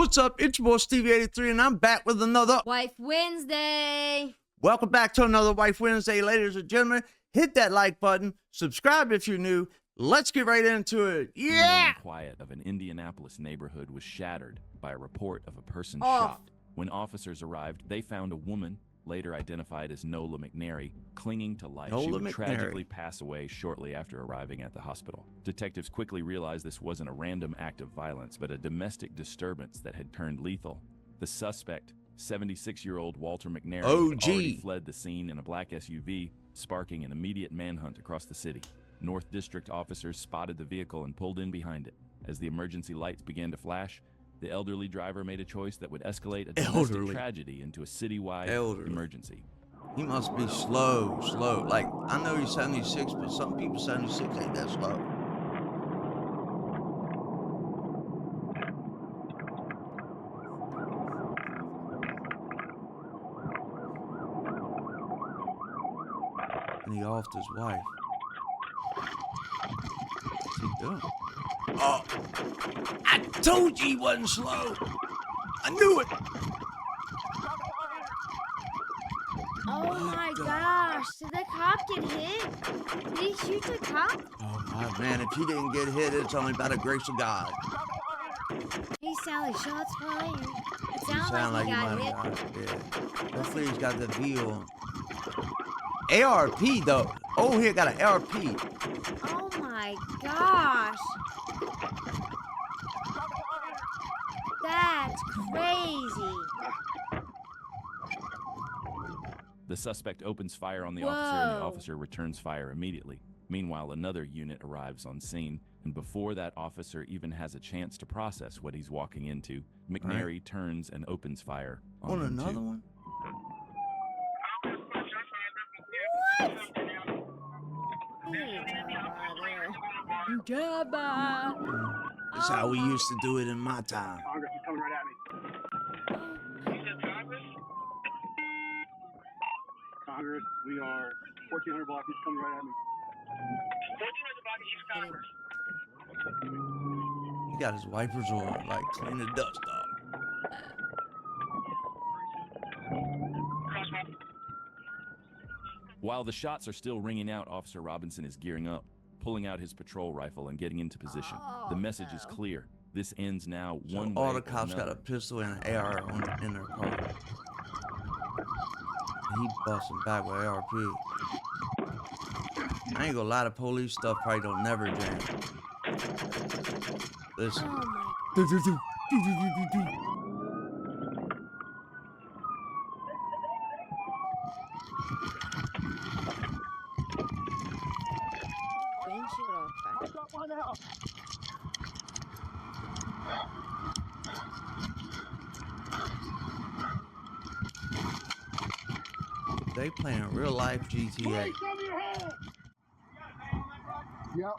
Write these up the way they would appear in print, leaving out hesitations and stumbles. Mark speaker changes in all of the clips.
Speaker 1: What's up? It's your boy Stevie83, and I'm back with another
Speaker 2: Wife Wednesday.
Speaker 1: Welcome back to another Wife Wednesday, ladies and gentlemen. Hit that like button, subscribe if you're new. Let's get right into it.
Speaker 3: The
Speaker 1: Yeah!
Speaker 3: morning quiet of an Indianapolis neighborhood was shattered by a report of a person shot. When officers arrived, they found a woman, later identified as Nola McNary, clinging to life. She would tragically pass away shortly after arriving at the hospital. Detectives quickly realized this wasn't a random act of violence, but a domestic disturbance that had turned lethal. The suspect, 76-year-old Walter McNary, had already fled the scene in a black SUV, sparking an immediate manhunt across the city. North District officers spotted the vehicle and pulled in behind it. As the emergency lights began to flash, the elderly driver made a choice that would escalate a domestic tragedy into a citywide emergency.
Speaker 1: He must be slow. Like, I know he's 76, but some people 76 ain't that slow. And he offed his wife. What's he doing? Oh, I told you he wasn't slow. I knew it.
Speaker 2: Oh my gosh, did the cop get hit? Did he shoot the cop?
Speaker 1: Oh my man, if he didn't get hit, it's only by the grace of God.
Speaker 2: He sounded like shots fired. It
Speaker 1: He
Speaker 2: sounded
Speaker 1: sound
Speaker 2: like
Speaker 1: like
Speaker 2: he
Speaker 1: he
Speaker 2: got
Speaker 1: might
Speaker 2: hit.
Speaker 1: have got hit. Hopefully he's got the V on. ARP though. Oh, he got an ARP.
Speaker 2: Oh my gosh. That's crazy.
Speaker 3: The suspect opens fire on the officer, and the officer returns fire immediately. Meanwhile, another unit arrives on scene, and before that officer even has a chance to process what he's walking into, McNary turns and opens fire on him
Speaker 1: another
Speaker 3: too.
Speaker 1: one? That's how we used to do it in my time.
Speaker 4: Congress is coming right at me. You said Congress? Congress, we are 1400 block. He's coming right at me. 1400 block, East Congress.
Speaker 1: He got his wipers on, like clean the dust off.
Speaker 3: While the shots are still ringing out, Officer Robinson is gearing up, pulling out his patrol rifle and getting into position. The message is clear. This ends now one way
Speaker 1: All
Speaker 3: or
Speaker 1: the cops
Speaker 3: another.
Speaker 1: got a pistol and an AR in their car. He busting back with ARP. I ain't gonna lie, the police stuff probably don't never jam. Listen. They playing real life GTA.
Speaker 4: Yep.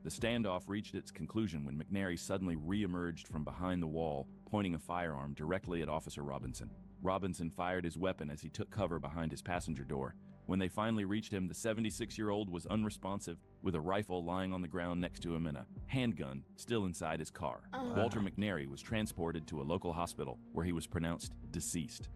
Speaker 3: The standoff reached its conclusion when McNary suddenly re-emerged from behind the wall, pointing a firearm directly at Officer Robinson. Robinson fired his weapon as he took cover behind his passenger door. When they finally reached him, the 76-year-old was unresponsive, with a rifle lying on the ground next to him and a handgun still inside his car. Walter McNary was transported to a local hospital where he was pronounced deceased,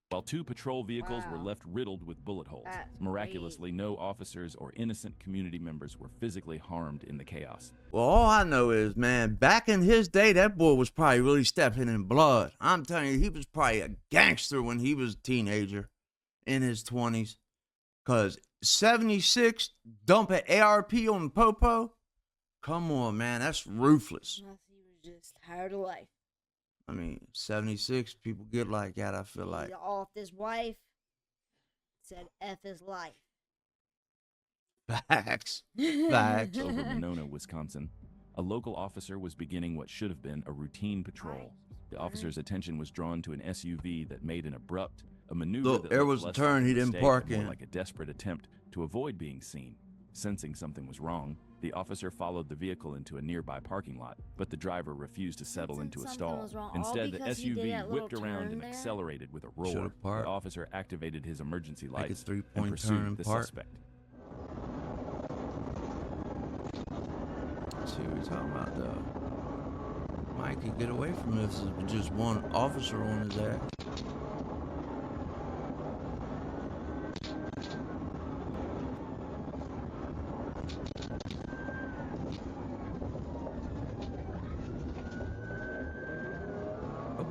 Speaker 3: while two patrol vehicles were left riddled with bullet holes. Miraculously, no officers or innocent community members were physically harmed in the chaos.
Speaker 1: Well, all I know is, man, back in his day, that boy was probably really stepping in blood. I'm telling you, he was probably a gangster when he was a teenager in his 20s. Because 76, dumping ARP on Popo? Come on, man, that's ruthless.
Speaker 2: Unless he was just tired of life.
Speaker 1: I mean, 76, people get like that, I feel like.
Speaker 2: He offed his wife, said F his life.
Speaker 1: Facts. Facts.
Speaker 3: Over Monona, Wisconsin, a local officer was beginning what should have been a routine patrol. The officer's attention was drawn to an SUV that made an abrupt, a maneuver
Speaker 1: Look,
Speaker 3: that
Speaker 1: there
Speaker 3: looked
Speaker 1: was a
Speaker 3: less
Speaker 1: turn
Speaker 3: like
Speaker 1: he
Speaker 3: a
Speaker 1: didn't
Speaker 3: mistake
Speaker 1: park
Speaker 3: and more
Speaker 1: in.
Speaker 3: like a desperate attempt to avoid being seen. Sensing something was wrong, the officer followed the vehicle into a nearby parking lot, but the driver refused to settle into a stall. Instead, the SUV whipped around and accelerated with a roar. The officer activated his emergency lights and pursued the suspect.
Speaker 1: Let's see what we're talking about, though. Mike could get away from this with just one officer on his ass.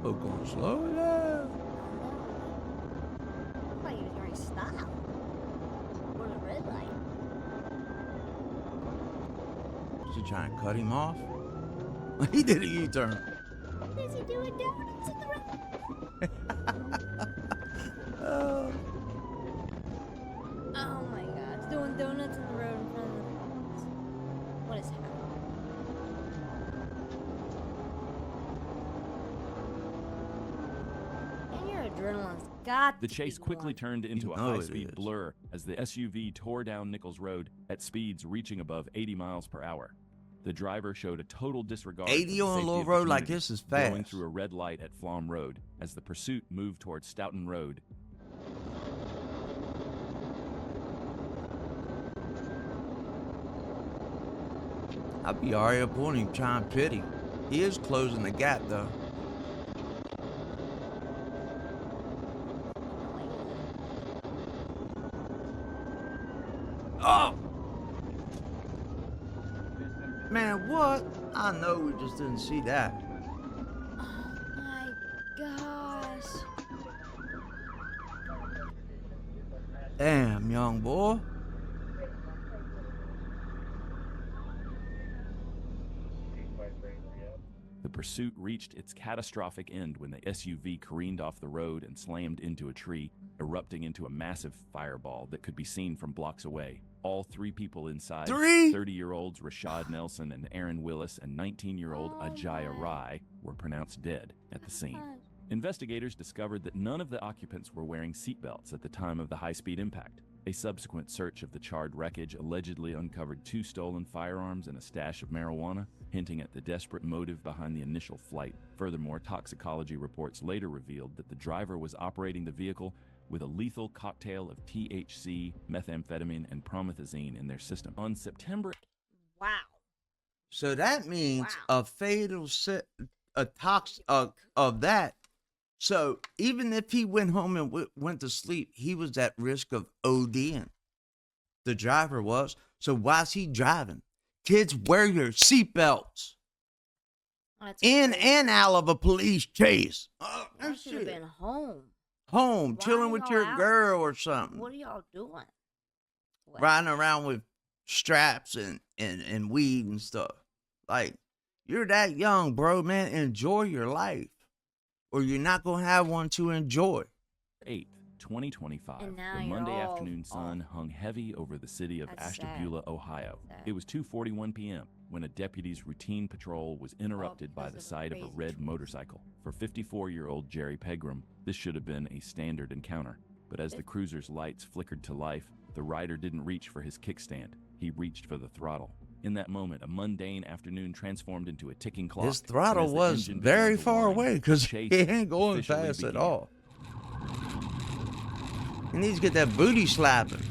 Speaker 1: Oh, going slow down.
Speaker 2: I thought he was going to stop. For the red light.
Speaker 1: Is he trying to cut him off? He did a U-turn.
Speaker 2: Is he doing donuts in the road?
Speaker 1: Oh.
Speaker 2: Oh my god. He's doing donuts in the road in front of the... What is happening? And your adrenaline's got
Speaker 3: The
Speaker 2: to
Speaker 3: chase
Speaker 2: be
Speaker 3: quickly
Speaker 2: going.
Speaker 3: turned into
Speaker 1: You
Speaker 3: a
Speaker 1: know it
Speaker 3: high-speed
Speaker 1: is.
Speaker 3: blur as the SUV tore down Nichols Road at speeds reaching above 80 miles per hour. The driver showed a total disregard
Speaker 1: 80
Speaker 3: for the
Speaker 1: on a
Speaker 3: safety
Speaker 1: little
Speaker 3: of the
Speaker 1: road like
Speaker 3: community,
Speaker 1: this is
Speaker 3: blowing
Speaker 1: fast.
Speaker 3: through a red light at Flom Road as the pursuit moved towards Stoughton Road.
Speaker 1: I'd be already up on him trying to pit him. He is closing the gap though. Oh! Man, what? I know we just didn't see that.
Speaker 2: Oh my gosh.
Speaker 1: Damn, young boy.
Speaker 3: The pursuit reached its catastrophic end when the SUV careened off the road and slammed into a tree, erupting into a massive fireball that could be seen from blocks away. All three people inside, 30-year-olds Rashad Nelson and Aaron Willis and 19-year-old
Speaker 2: Oh
Speaker 3: Ajaya
Speaker 2: my.
Speaker 3: Rai were pronounced dead at the scene.
Speaker 2: God.
Speaker 3: Investigators discovered that none of the occupants were wearing seatbelts at the time of the high-speed impact. A subsequent search of the charred wreckage allegedly uncovered 2 stolen firearms and a stash of marijuana, hinting at the desperate motive behind the initial flight. Furthermore, toxicology reports later revealed that the driver was operating the vehicle with a lethal cocktail of THC, methamphetamine, and promethazine in their system. On September...
Speaker 2: Wow.
Speaker 1: So that means
Speaker 2: Wow.
Speaker 1: a fatal of that. So even if he went home and went to sleep, he was at risk of ODing. The driver was. So why's he driving? Kids, wear your seatbelts.
Speaker 2: Oh, that's
Speaker 1: In
Speaker 2: crazy.
Speaker 1: and out of a police chase. Oh,
Speaker 2: I
Speaker 1: that
Speaker 2: should have
Speaker 1: shit.
Speaker 2: been home.
Speaker 1: Home,
Speaker 2: Why
Speaker 1: chilling with
Speaker 2: y'all
Speaker 1: your
Speaker 2: out?
Speaker 1: girl or something.
Speaker 2: What are y'all doing? What?
Speaker 1: Riding around with straps and weed and stuff. Like, you're that young, bro, man. Enjoy your life. Or you're not going to have one to enjoy.
Speaker 3: 8th, 2025,
Speaker 2: And now
Speaker 3: the
Speaker 2: you're
Speaker 3: Monday
Speaker 2: all
Speaker 3: afternoon sun hung heavy over the city of
Speaker 2: That's
Speaker 3: Ashtabula, Ohio.
Speaker 2: Sad.
Speaker 3: It was 2:41 p.m. when a deputy's routine patrol was interrupted by
Speaker 2: because
Speaker 3: the
Speaker 2: of a
Speaker 3: sight of a
Speaker 2: crazy
Speaker 3: red
Speaker 2: tree.
Speaker 3: motorcycle. For 54-year-old Jerry Pegram, this should have been a standard encounter. But as the cruiser's lights flickered to life, the rider didn't reach for his kickstand. He reached for the throttle. In that moment, a mundane afternoon transformed into a ticking clock.
Speaker 1: His
Speaker 3: and
Speaker 1: throttle
Speaker 3: as the
Speaker 1: was
Speaker 3: engine began
Speaker 1: very
Speaker 3: to
Speaker 1: far
Speaker 3: whine,
Speaker 1: away
Speaker 3: the
Speaker 1: because he
Speaker 3: chase
Speaker 1: ain't going
Speaker 3: officially
Speaker 1: fast at
Speaker 3: began.
Speaker 1: all. He needs to get that booty slapping.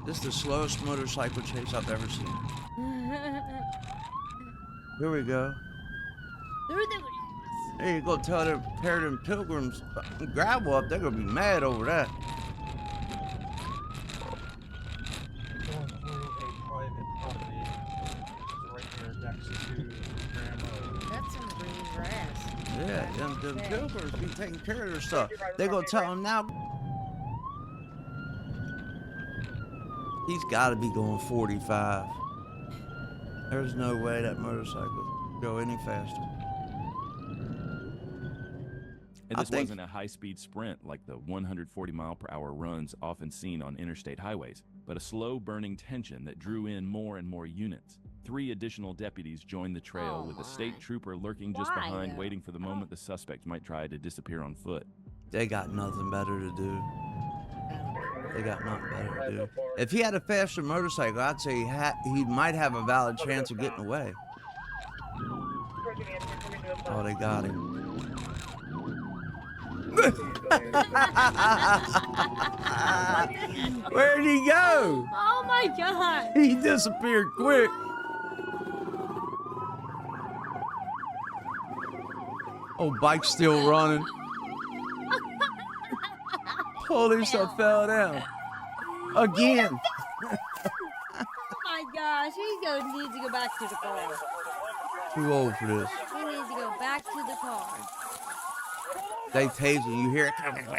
Speaker 1: This is the slowest motorcycle chase I've ever seen. Here we go.
Speaker 2: Through the
Speaker 1: There you go. Tell them pair them pilgrims gravel up. They're gonna be mad over that.
Speaker 5: Going through a private property, which is right here next to Grandma.
Speaker 2: That's some green grass.
Speaker 1: Yeah, them pilgrims be taking care of their stuff. They're gonna tell him now. He's got to be going 45. There's no way that motorcycle go any faster.
Speaker 3: And
Speaker 1: I
Speaker 3: this
Speaker 1: think-
Speaker 3: wasn't a high-speed sprint like the 140-mile-per-hour runs often seen on interstate highways, but a slow-burning tension that drew in more and more units. 3 additional deputies joined the trail
Speaker 2: Oh
Speaker 3: with a
Speaker 2: my.
Speaker 3: state trooper lurking just
Speaker 2: Why,
Speaker 3: behind,
Speaker 2: though?
Speaker 3: waiting for the moment the suspect might try to disappear on foot.
Speaker 1: They got nothing better to do. They got nothing better to do. If he had a faster motorcycle, I'd say he might have a valid chance of getting away. Oh, they got him. Where'd he go?
Speaker 2: Oh my god.
Speaker 1: He disappeared quick. Oh, bike's still running. Holy stuff fell down. Again.
Speaker 2: Oh my gosh, needs to go back to the car.
Speaker 1: Too old for this.
Speaker 2: He needs to go back to the car.
Speaker 1: They tasing, you hear it?
Speaker 4: Do not do it!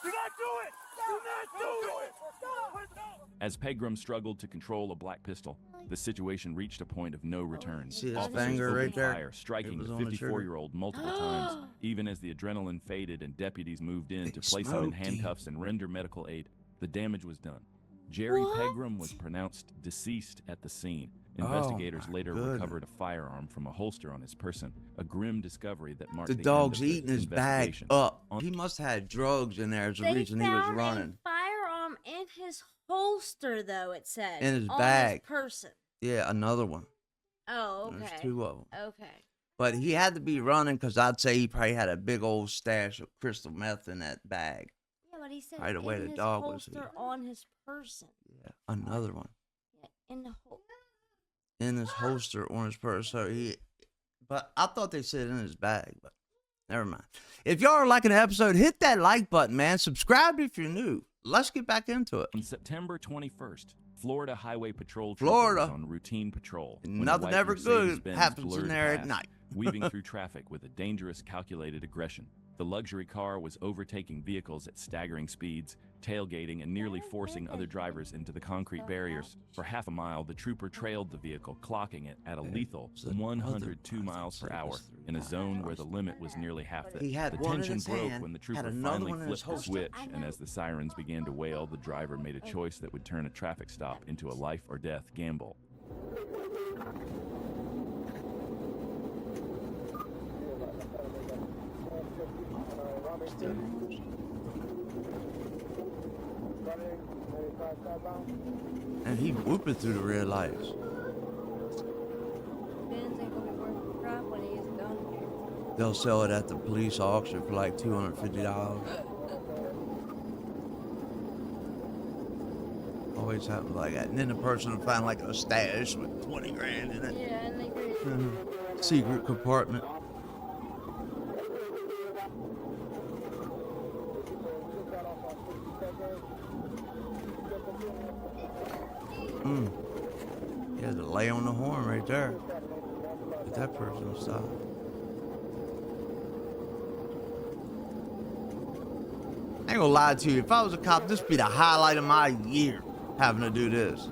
Speaker 4: Do not do it!
Speaker 3: As Pegram struggled to control a black pistol, the situation reached a point of no return.
Speaker 1: See his
Speaker 3: Officers
Speaker 1: finger right
Speaker 3: opened
Speaker 1: there?
Speaker 3: fire, striking
Speaker 1: It
Speaker 3: the
Speaker 1: was on the trigger.
Speaker 3: 54-year-old multiple times. Even as the adrenaline faded and deputies moved in
Speaker 1: They
Speaker 3: to place him in
Speaker 1: smoked him.
Speaker 3: handcuffs and render medical aid, the damage was done. Jerry
Speaker 2: What?
Speaker 3: Pegram was pronounced deceased at the scene. Investigators
Speaker 1: my
Speaker 3: later
Speaker 1: goodness.
Speaker 3: recovered a firearm from a holster on his person, a grim discovery that marked
Speaker 1: The
Speaker 3: the
Speaker 1: dog's
Speaker 3: end of
Speaker 1: eating his bag
Speaker 3: investigation.
Speaker 1: up. He must have had drugs in there as the
Speaker 2: They
Speaker 1: reason he was
Speaker 2: found
Speaker 1: running.
Speaker 2: a firearm in his holster, though, it said.
Speaker 1: In his
Speaker 2: on
Speaker 1: bag.
Speaker 2: His person.
Speaker 1: Yeah, another one.
Speaker 2: Oh, okay.
Speaker 1: There's two of them.
Speaker 2: Okay.
Speaker 1: But he had to be running because I'd say he probably had a big old stash of crystal meth in that bag.
Speaker 2: Yeah, but he said
Speaker 1: Right away,
Speaker 2: in
Speaker 1: the
Speaker 2: his
Speaker 1: dog was
Speaker 2: holster on his person.
Speaker 1: Yeah, another one.
Speaker 2: Yeah, in the holster.
Speaker 1: In his holster on his purse. So but I thought they said in his bag, but never mind. If y'all are liking the episode, hit that like button, man. Subscribe if you're new. Let's get back into it.
Speaker 3: On September 21st, Florida Highway Patrol
Speaker 1: Florida.
Speaker 3: troopers on routine patrol. when a
Speaker 1: Nothing
Speaker 3: white
Speaker 1: ever good
Speaker 3: Mercedes-Benz
Speaker 1: happens in
Speaker 3: blurred
Speaker 1: there at
Speaker 3: past,
Speaker 1: night.
Speaker 3: weaving through traffic with a dangerous, calculated aggression. The luxury car was overtaking vehicles at staggering speeds, tailgating, and nearly forcing other drivers into the concrete barriers. For half a mile, the trooper trailed the vehicle, clocking it at a lethal 102 miles per hour in a zone where the limit was nearly half that.
Speaker 1: He had
Speaker 3: The
Speaker 1: one in
Speaker 3: tension
Speaker 1: his
Speaker 3: broke
Speaker 1: hand,
Speaker 3: when the
Speaker 1: had
Speaker 3: trooper
Speaker 1: another
Speaker 3: finally
Speaker 1: one in his
Speaker 3: flipped the
Speaker 1: holster.
Speaker 3: switch, and as the sirens began to wail, the driver made a choice that would turn a traffic stop into a life or death gamble.
Speaker 1: And he whooping through the red lights.
Speaker 2: Ben's ain't gonna be worth crap when he gets done here.
Speaker 1: They'll sell it at the police auction for like $250. Always happens like that. And then the person will find like a stash with 20 grand in it.
Speaker 2: Yeah, and they agree.
Speaker 1: Secret compartment. You had to lay on the horn right there. Get that person to stop. I ain't gonna lie to you. If I was a cop, this would be the highlight of my year, having to do this.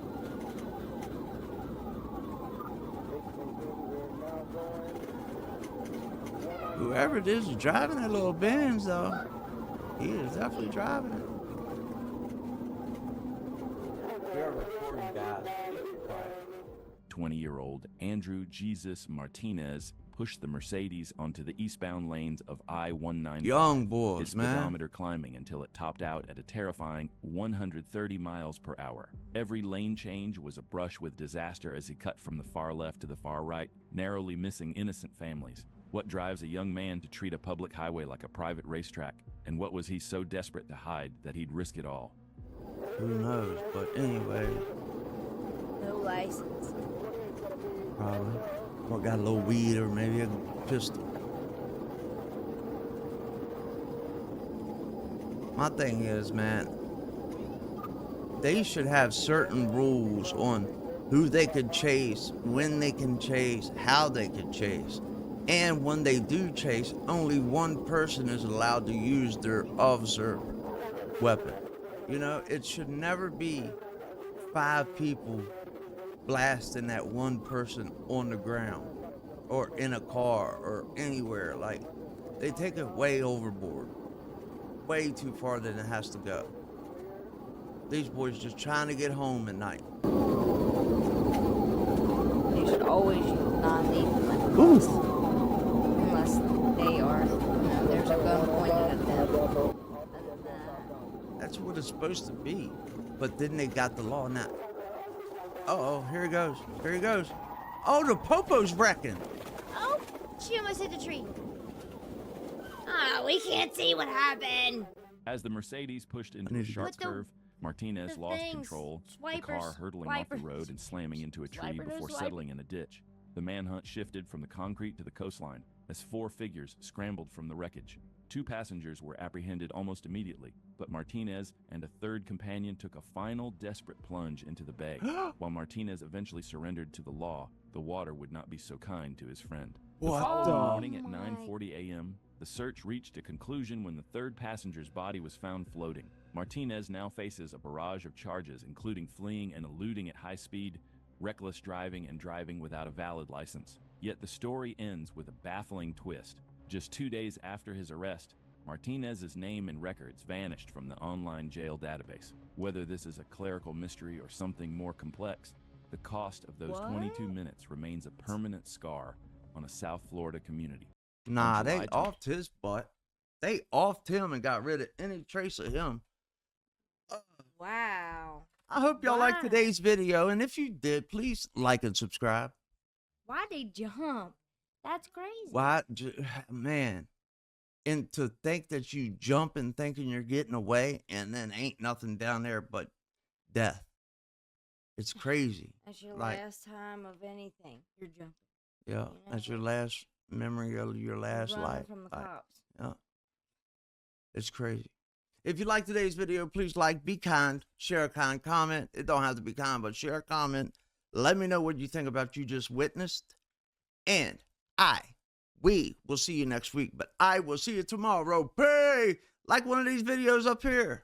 Speaker 1: Whoever it is driving that little Benz, though, he is definitely driving it. You're a recording guy.
Speaker 3: 20-year-old Andrew Jesus Martinez pushed the Mercedes onto the eastbound lanes of I-195.
Speaker 1: Young boys,
Speaker 3: his
Speaker 1: man.
Speaker 3: speedometer climbing until it topped out at a terrifying 130 miles per hour. Every lane change was a brush with disaster as he cut from the far left to the far right, narrowly missing innocent families. What drives a young man to treat a public highway like a private racetrack? And what was he so desperate to hide that he'd risk it all?
Speaker 1: Who knows? But anyway,
Speaker 2: No license.
Speaker 1: probably. Or got a little weed or maybe a pistol. My thing is, man, they should have certain rules on who they could chase, when they can chase, how they can chase. And when they do chase, only one person is allowed to use their officer weapon. You know, it should never be 5 people blasting that one person on the ground or in a car or anywhere. Like, they take it way overboard, way too far than it has to go. These boys just trying to get home at night.
Speaker 2: You should always use non-lethal weapons. Unless they are, there's a gun pointed at them.
Speaker 1: That's what it's supposed to be. But then they got the law now. Uh-oh, here he goes. Here he goes. Oh, the popo's wrecking.
Speaker 2: Oh, she almost hit the tree. Ah, we can't see what happened.
Speaker 3: As the Mercedes pushed into a sharp curve, Martinez lost control, the car hurtling off the road and slamming into a tree before settling in a ditch. The manhunt shifted from the concrete to the coastline as 4 figures scrambled from the wreckage. 2 passengers were apprehended almost immediately, but Martinez and a 3rd companion took a final desperate plunge into the bay. While Martinez eventually surrendered to the law, the water would not be so kind to his friend. The following morning at 9:40 a.m., the search reached a conclusion when the 3rd passenger's body was found floating. Martinez now faces a barrage of charges, including fleeing and eluding at high speed, reckless driving, and driving without a valid license. Yet the story ends with a baffling twist. Just 2 days after his arrest, Martinez's name and records vanished from the online jail database. Whether this is a clerical mystery or something more complex, the cost of those 22 minutes remains a permanent scar on a South Florida community.
Speaker 1: Nah, they offed his butt. They offed him and got rid of any trace of him.
Speaker 2: Wow.
Speaker 1: I hope y'all liked today's video, and if you did, please like and subscribe.
Speaker 2: Why they jump? That's crazy.
Speaker 1: Why, man? And to think that you jumping thinking you're getting away, and then ain't nothing down there but death. It's crazy.
Speaker 2: That's your last time of anything. You're jumping.
Speaker 1: Yeah,
Speaker 2: you know?
Speaker 1: that's your last memory of your last life.
Speaker 2: From the cops.
Speaker 1: Yeah, it's crazy. If you like today's video, please like, be kind, share a kind comment. It don't have to be kind, but share a comment. Let me know what you think about you just witnessed. And we will see you next week, but I will see you tomorrow. Pay like one of these videos up here.